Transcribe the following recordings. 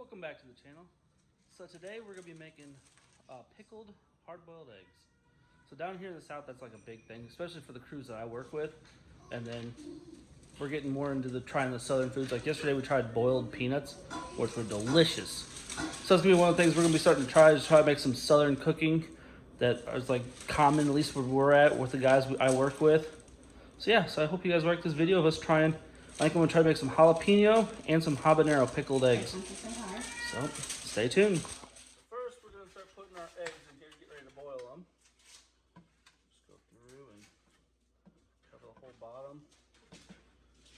Welcome back to the channel. So today we're going to be making pickled hard-boiled eggs. So down here in the South, that's like a big thing, especially for the crews that I work with. And then we're getting more into trying the Southern foods. Like yesterday we tried boiled peanuts, which were delicious. So it's going to be one of the things we're going to be starting to try to make some Southern cooking that is like common, at least where we're at, with the guys I work with. So yeah, so I hope you guys like this video of us trying. I think I'm going to try to make some jalapeno and some habanero pickled eggs. So, stay tuned. First, we're going to start putting our eggs in here to get ready to boil them. Just go through and cover the whole bottom.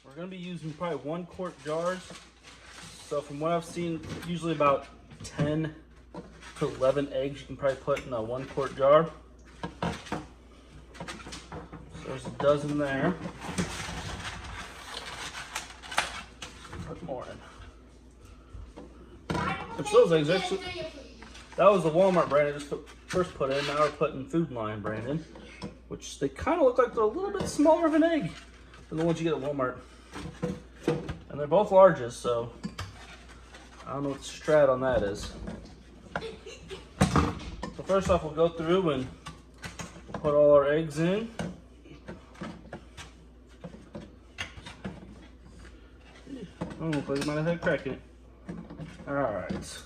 We're going to be using probably 1 quart jars. So from what I've seen, usually about 10 to 11 eggs you can probably put in a 1 quart jar. So there's a dozen there. Put more in. Which those eggs actually, that was the Walmart brand I just first put in. Now we're putting Food Line brand in, which they kind of look like they're a little bit smaller of an egg than the ones you get at Walmart. And they're both larges, so I don't know what the strat on that is. So first off, we'll go through and we'll put all our eggs in. Oh, looks like it might have had a crack in it. Alright.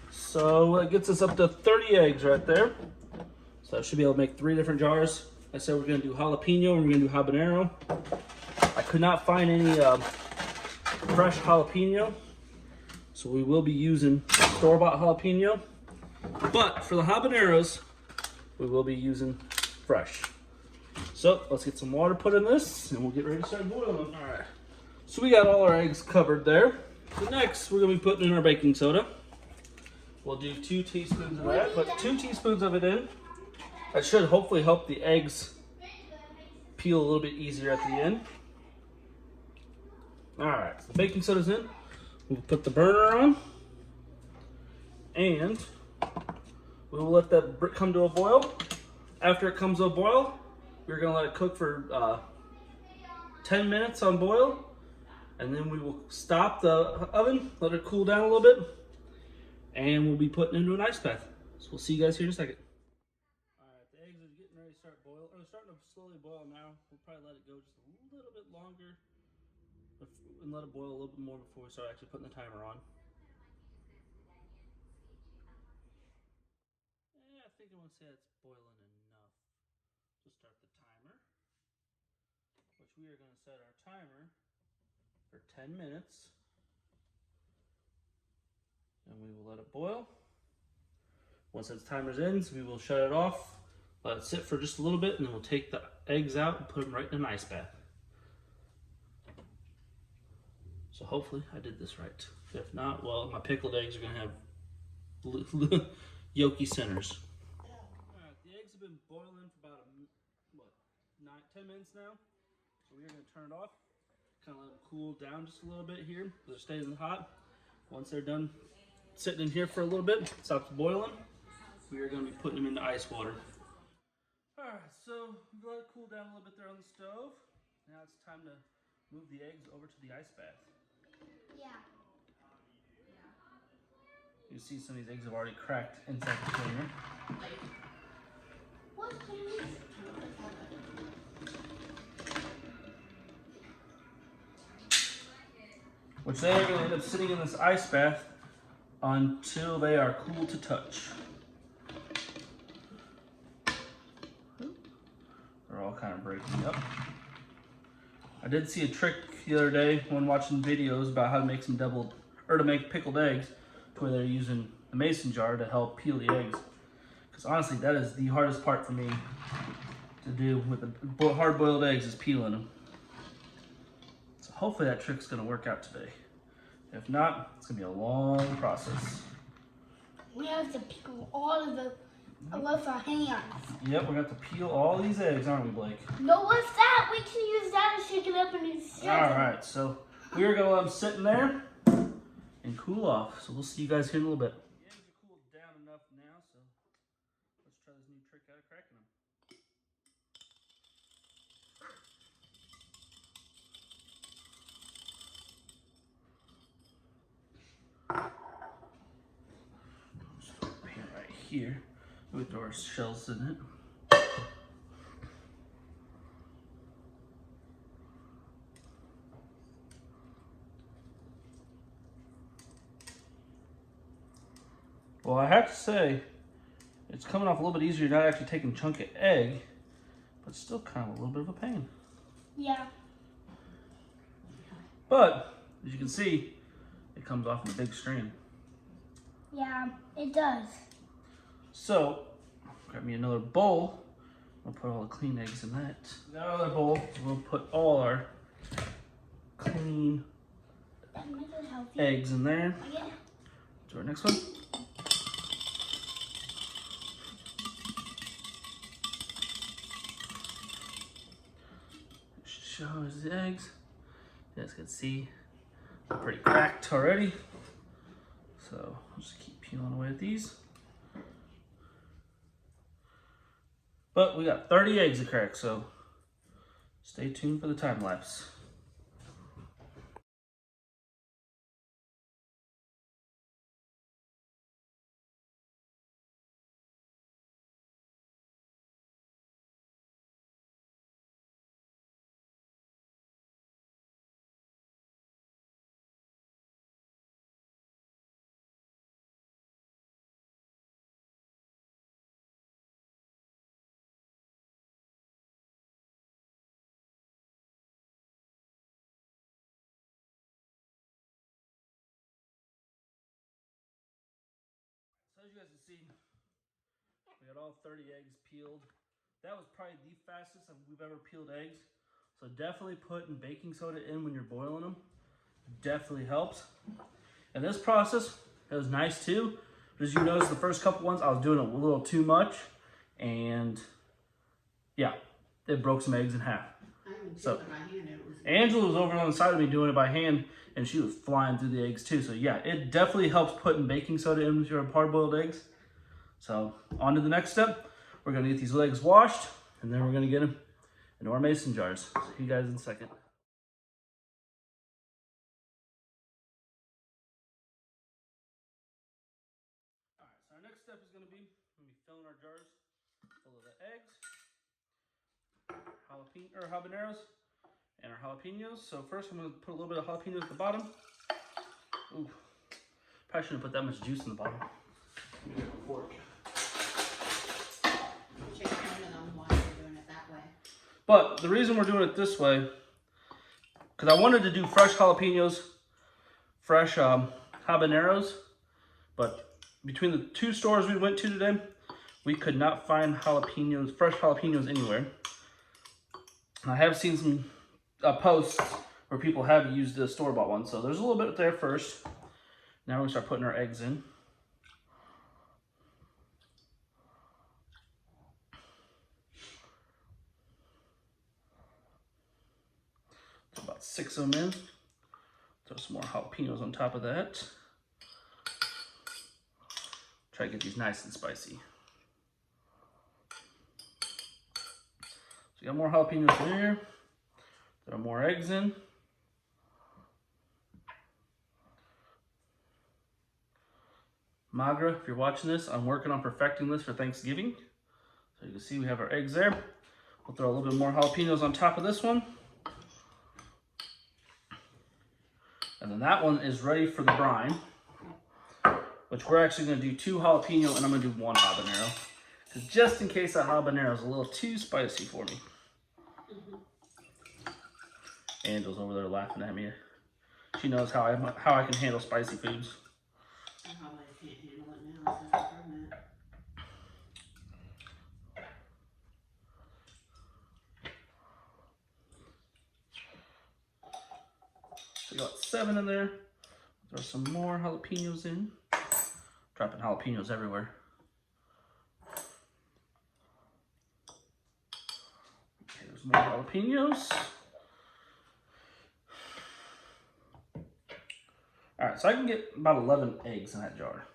So that gets us up to 30 eggs right there. So I should be able to make 3 different jars. I said we're going to do jalapeno and we're going to do habanero. I could not find any fresh jalapeno, so we will be using store-bought jalapeno. But for the habaneros, we will be using fresh. So let's get some water put in this and we'll get ready to start boiling them. All right, so we got all our eggs covered there. So next we're gonna be putting in our baking soda. We'll do 2 teaspoons of that, put 2 teaspoons of it in. That should hopefully help the eggs peel a little bit easier at the end. All right, so the baking soda's in. We'll put the burner on and we will let that come to a boil. After it comes to a boil, we're going to let it cook for 10 minutes on boil, and then we will stop the oven, let it cool down a little bit, and we'll be putting it into an ice bath. So we'll see you guys here in a second. All right, the eggs are getting ready to start boil. They're starting to slowly boil now. We'll probably let it go just a little bit longer and let it boil a little bit more before we start actually putting the timer on. Yeah, I think I want to say it's boiling enough to start the timer, which we are going to set our timer for 10 minutes, and we will let it boil. Once that timer's in, we will shut it off, let it sit for just a little bit, and then we'll take the eggs out and put them right in an ice bath. So hopefully I did this right. If not, well, my pickled eggs are going to have yolky centers. Alright, the eggs have been boiling for about 10 minutes now. So we're going to turn it off, kind of let them cool down just a little bit here. They're staying hot. Once they're done sitting in here for a little bit, stops boiling, we are going to be putting them into ice water. Alright, so we let it cool down a little bit there on the stove. Now it's time to move the eggs over to the ice bath. Yeah. You see some of these eggs have already cracked inside the container. Which they are going to end up sitting in this ice bath until they are cool to touch. They're all kind of breaking up. I did see a trick the other day when watching videos about how to make to make pickled eggs, to where they're using the mason jar to help peel the eggs. Because honestly, that is the hardest part for me to do with the hard-boiled eggs, is peeling them. So hopefully that trick's going to work out today. If not, it's going to be a long process. We have to peel all of them with our hands. Yep, we're going to have to peel all these eggs, aren't we, Blake? No, what's that? We can use that to shake it up and it's Alright, so we're going to let them sit in there and cool off. So we'll see you guys here in a little bit. The eggs are cooled down enough now, so let's try this new trick out of cracking them. here. We throw our shells in it. Well, I have to say, it's coming off a little bit easier, not actually taking a chunk of egg, but still kind of a little bit of a pain. Yeah. But, as you can see, it comes off in a big stream. Yeah, it does. So, grab me another bowl. We'll put all the clean eggs in that. Got another bowl. We'll put all our clean eggs in there. Again. To our next one. Shows the eggs. You guys can see they're pretty cracked already. So I'll just keep peeling away at these. But we got 30 eggs to crack, so stay tuned for the time lapse. So as you guys can see, we got all 30 eggs peeled. That was probably the fastest we've ever peeled eggs. So definitely putting baking soda in when you're boiling them definitely helps. And this process, it was nice too. But as you notice, the first couple ones, I was doing a little too much. And yeah, it broke some eggs in half. So Angela was over on the side of me doing it by hand, and she was flying through the eggs too. So yeah, it definitely helps putting baking soda in with your hard-boiled eggs. So on to the next step. We're gonna get these eggs washed, and then we're gonna get them into our mason jars. See you guys in a second. All right, so our next step is gonna be filling our jars full of the eggs, habaneros, and our jalapenos. So first I'm gonna put a little bit of jalapenos at the bottom. Ooh, probably shouldn't put that much juice in the bottom. Let me get a fork. But the reason we're doing it this way, because I wanted to do fresh jalapenos, fresh habaneros, but between the two stores we went to today, we could not find jalapenos, fresh jalapenos anywhere. And I have seen some posts where people have used the store-bought one, so there's a little bit there first. Now we're gonna start putting our eggs in. About 6 of them in. Throw some more jalapenos on top of that. Try to get these nice and spicy. So you got more jalapenos there. Throw more eggs in. Magra, if you're watching this, I'm working on perfecting this for Thanksgiving. So you can see we have our eggs there. We'll throw a little bit more jalapenos on top of this one. And then that one is ready for the brine, which we're actually going to do 2 jalapeno, and I'm going to do 1 habanero. Because just in case that habanero is a little too spicy for me. Angel's over there laughing at me. She knows how I can handle spicy foods. I probably can't handle it now since I'm pregnant. So you got 7 in there. Throw some more jalapenos in. Dropping jalapenos everywhere. Okay, there's more jalapenos. All right, so I can get about 11 eggs in that jar.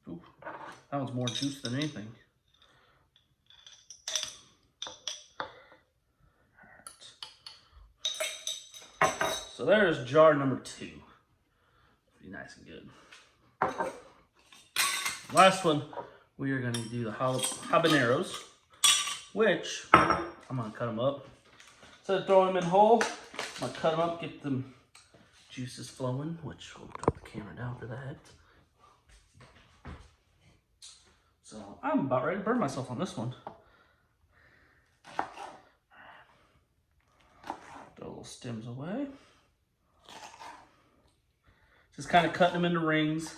Ooh, that one's more juice than anything. All right. So there's jar number 2. Be nice and good. Last one, we are gonna do the habaneros, which I'm gonna cut them up. Instead of throwing them in whole, I'm gonna cut them up, get them juices flowing, which we'll drop the camera down for that. So I'm about ready to burn myself on this one. Throw little stems away. Just kind of cutting them into rings,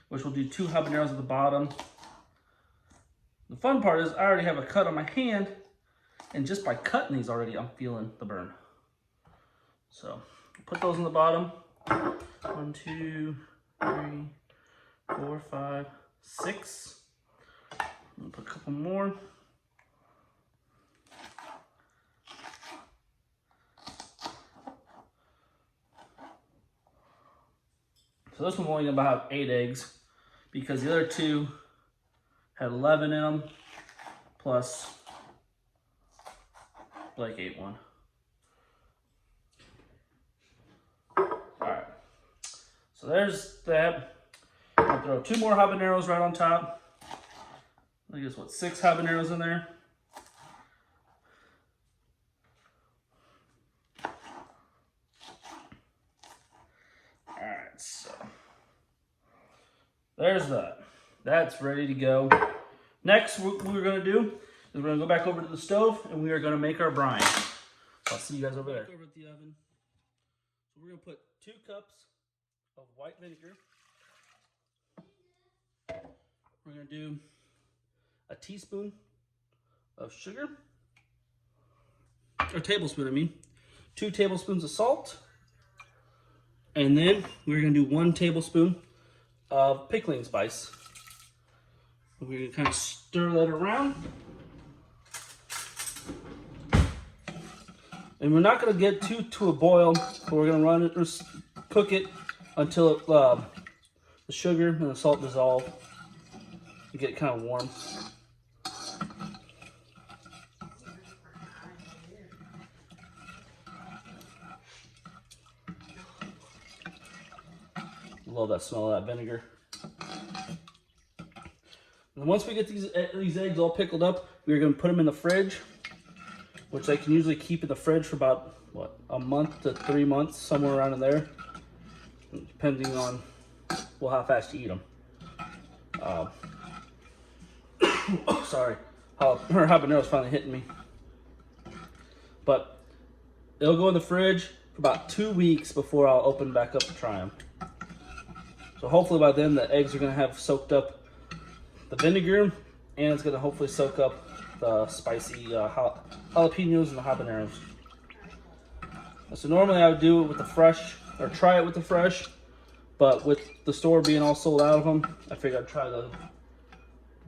which we'll do 2 habaneros at the bottom. The fun part is I already have a cut on my hand, and just by cutting these already, I'm feeling the burn. So put those in the bottom. 1, 2, 3, 4, 5, 6. I'll put a couple more. So this one only about 8 eggs because the other 2 had 11 in them, plus Blake ate one. Alright, so there's that. I'll throw 2 more habaneros right on top. I guess what, 6 habaneros in there. Alright, so there's that. That's ready to go. Next, what we're going to do is we're going to go back over to the stove and we are going to make our brine. So I'll see you guys over there. Over at the oven. So we're going to put 2 cups of white vinegar. We're going to do a teaspoon of sugar, or tablespoon, I mean. 2 tablespoons of salt. And then we're going to do 1 tablespoon of pickling spice. We're going to kind of stir that around. And we're not going to get to a boil, but we're going to run it or cook it until the sugar and the salt dissolve and get it kind of warm. Love that smell of that vinegar. And once we get these eggs all pickled up, we're going to put them in the fridge, which I can usually keep in the fridge for about, what, a month to 3 months, somewhere around in there, depending on, well, how fast you eat them. Sorry, her habanero's finally hitting me. But it'll go in the fridge for about 2 weeks before I'll open back up to try them. So hopefully by then the eggs are going to have soaked up the vinegar, and it's going to hopefully soak up the spicy jalapenos and the habaneros. So normally I would do it with the fresh, or try it with the fresh, but with the store being all sold out of them, I figured I'd try the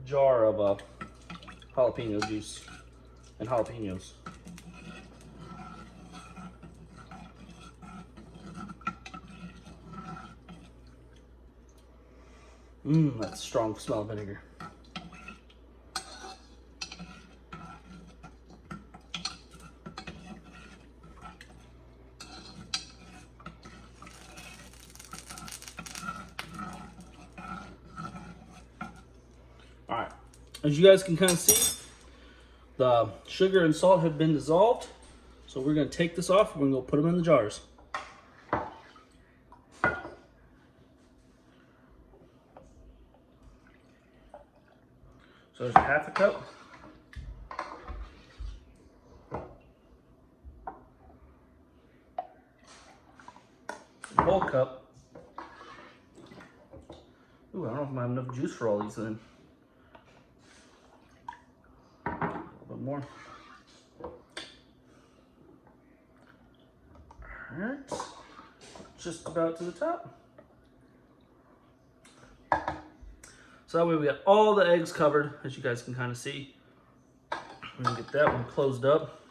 jar of jalapeno juice and jalapenos. That strong smell of vinegar. Alright, as you guys can kind of see, the sugar and salt have been dissolved. So we're going to take this off and we're going to put them in the jars. So there's half a cup. A whole cup. Ooh, I don't know if I have enough juice for all these then. A little bit more. Alright. Just about to the top. So that way we got all the eggs covered, as you guys can kind of see. I'm gonna get that one closed up.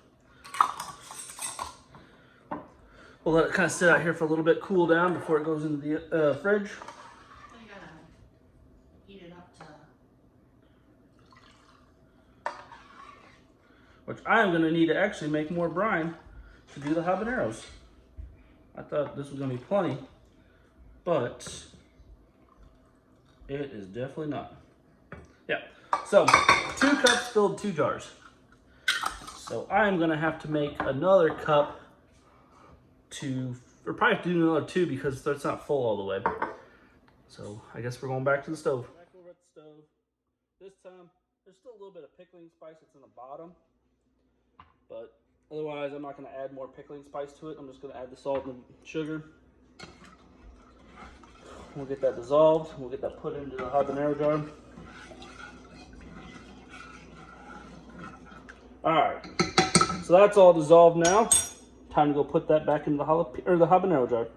We'll let it kind of sit out here for a little bit, cool down before it goes into the fridge. You gotta heat it up to... Which I am gonna need to actually make more brine to do the habaneros. I thought this was gonna be plenty, but it is definitely not. Yeah, so 2 cups filled 2 jars. So I'm gonna have to make another cup or probably have to do another 2 because that's not full all the way. So I guess we're going back to the stove. Back over at the stove. This time, there's still a little bit of pickling spice that's in the bottom, but otherwise I'm not gonna add more pickling spice to it. I'm just gonna add the salt and the sugar. We'll get that dissolved. We'll get that put into the habanero jar. All right, so that's all dissolved now. Time to go put that back into the habanero jar. So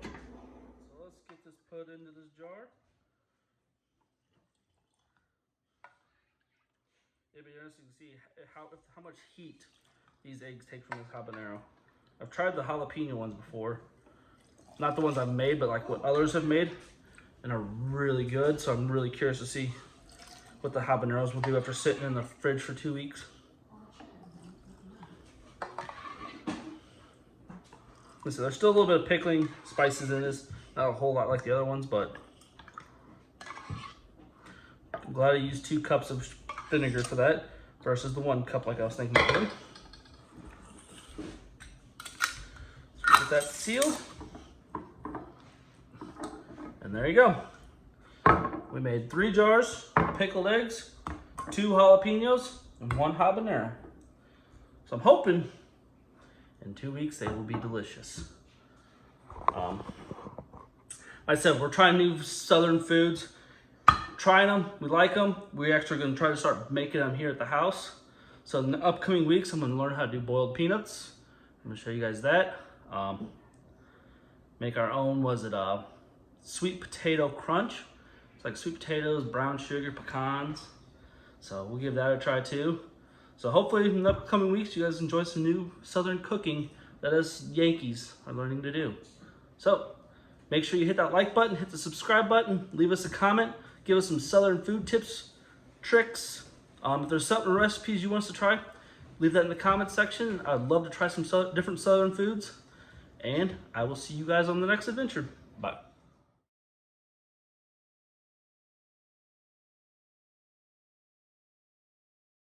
let's get this put into this jar. It'll be interesting to see how much heat these eggs take from this habanero. I've tried the jalapeno ones before. Not the ones I've made, but like what others have made, and are really good. So I'm really curious to see what the habaneros will do after sitting in the fridge for 2 weeks. Listen, there's still a little bit of pickling spices in this. Not a whole lot like the other ones, but I'm glad I used 2 cups of vinegar for that versus the 1 cup like I was thinking of doing. So get that sealed. And there you go. We made 3 jars of pickled eggs, 2 jalapenos, and 1 habanero. So I'm hoping in 2 weeks they will be delicious. Like I said, we're trying new southern foods. Trying them, we like them. We're actually gonna try to start making them here at the house. So in the upcoming weeks, I'm gonna learn how to do boiled peanuts. I'm gonna show you guys that. Make our own, sweet potato crunch. It's like sweet potatoes, brown sugar, pecans. So we'll give that a try too. So hopefully in the upcoming weeks, you guys enjoy some new southern cooking that us Yankees are learning to do. So make sure you hit that like button, hit the subscribe button, leave us a comment, give us some southern food tips, tricks. If there's something recipes you want us to try, leave that in the comment section. I'd love to try some different southern foods. And I will see you guys on the next adventure.